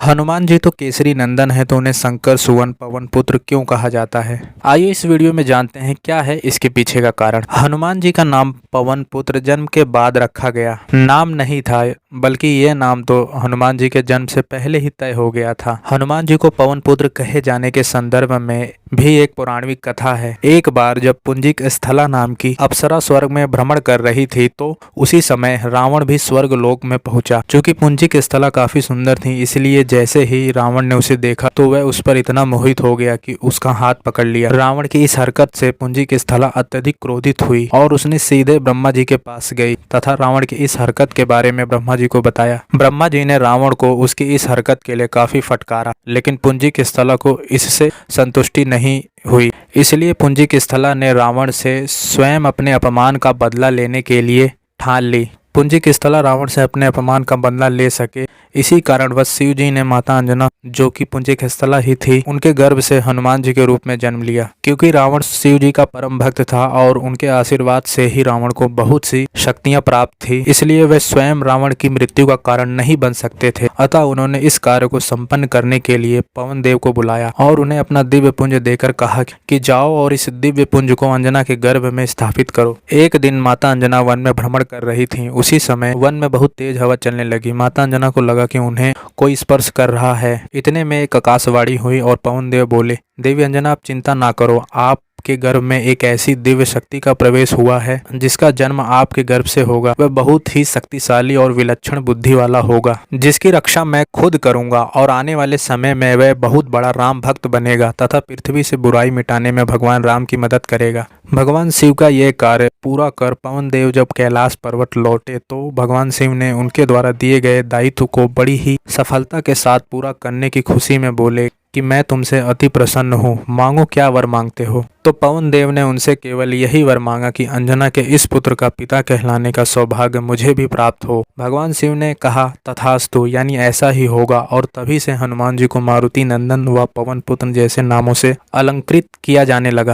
हनुमान जी तो केसरी नंदन है, तो उन्हें शंकर सुवन पवन पुत्र क्यों कहा जाता है। आइए इस वीडियो में जानते हैं क्या है इसके पीछे का कारण। हनुमान जी का नाम पवन पुत्र जन्म के बाद रखा गया नाम नहीं था, बल्कि यह नाम तो हनुमान जी के जन्म से पहले ही तय हो गया था। हनुमान जी को पवन पुत्र कहे जाने के संदर्भ में भी एक पौराणिक कथा है। एक बार जब पुंजिक स्थला नाम की अप्सरा स्वर्ग में भ्रमण कर रही थी, तो उसी समय रावण भी स्वर्ग लोक में पहुंचा। चूंकि पुंजिक स्थला काफी सुंदर थी, इसलिए जैसे ही रावण ने उसे देखा तो वह उस पर इतना मोहित हो गया कि उसका हाथ पकड़ लिया। रावण की इस हरकत से पुंजिक स्थला अत्यधिक क्रोधित हुई और उसने सीधे ब्रह्मा जी के पास गई तथा रावण की इस हरकत के बारे में ब्रह्मा जी को बताया। ब्रह्मा जी ने रावण को उसकी इस हरकत के लिए काफी फटकारा, लेकिन पुंजिक स्थला को इससे संतुष्टि नहीं हुई। इसलिए पुंजिक स्थला ने रावण से स्वयं अपने अपमान का बदला लेने के लिए ठान ली। पुंजिक स्थला रावण से अपने अपमान का बदला ले सके, इसी कारणवश शिव जी ने माता अंजना, जो कि पुंजिक स्थला ही थी, उनके गर्भ से हनुमान जी के रूप में जन्म लिया। क्योंकि रावण शिव जी का परम भक्त था और उनके आशीर्वाद से ही रावण को बहुत सी शक्तियां प्राप्त थी, इसलिए वे स्वयं रावण की मृत्यु का कारण नहीं बन सकते थे। अतः उन्होंने इस कार्य को संपन्न करने के लिए पवन देव को बुलाया और उन्हें अपना दिव्य पुंज देकर कहा कि जाओ और इस दिव्य पुंज को अंजना के गर्भ में स्थापित करो। एक दिन माता अंजना वन में भ्रमण कर रही थी। उसी समय वन में बहुत तेज हवा चलने लगी। माता अंजना को लगा कि उन्हें कोई स्पर्श कर रहा है। इतने में एक आकाशवाणी हुई और पवन देव बोले, देवी अंजना, आप चिंता ना करो, आपके गर्भ में एक ऐसी दिव्य शक्ति का प्रवेश हुआ है जिसका जन्म आपके गर्भ से होगा। वह बहुत ही शक्तिशाली और विलक्षण बुद्धि वाला होगा, जिसकी रक्षा मैं खुद करूंगा और आने वाले समय में वह बहुत बड़ा राम भक्त बनेगा तथा पृथ्वी से बुराई मिटाने में भगवान राम की मदद करेगा। भगवान शिव का यह कार्य पूरा कर पवन देव जब कैलाश पर्वत लौटे, तो भगवान शिव ने उनके द्वारा दिए गए दायित्व को बड़ी ही सफलता के साथ पूरा करने की खुशी में बोले कि मैं तुमसे अति प्रसन्न हूँ, मांगो क्या वर मांगते हो। तो पवन देव ने उनसे केवल यही वर मांगा कि अंजना के इस पुत्र का पिता कहलाने का सौभाग्य मुझे भी प्राप्त हो। भगवान शिव ने कहा तथास्तु, यानी ऐसा ही होगा, और तभी से हनुमान जी को मारुति नंदन व पवन पुत्र जैसे नामों से अलंकृत किया जाने लगा।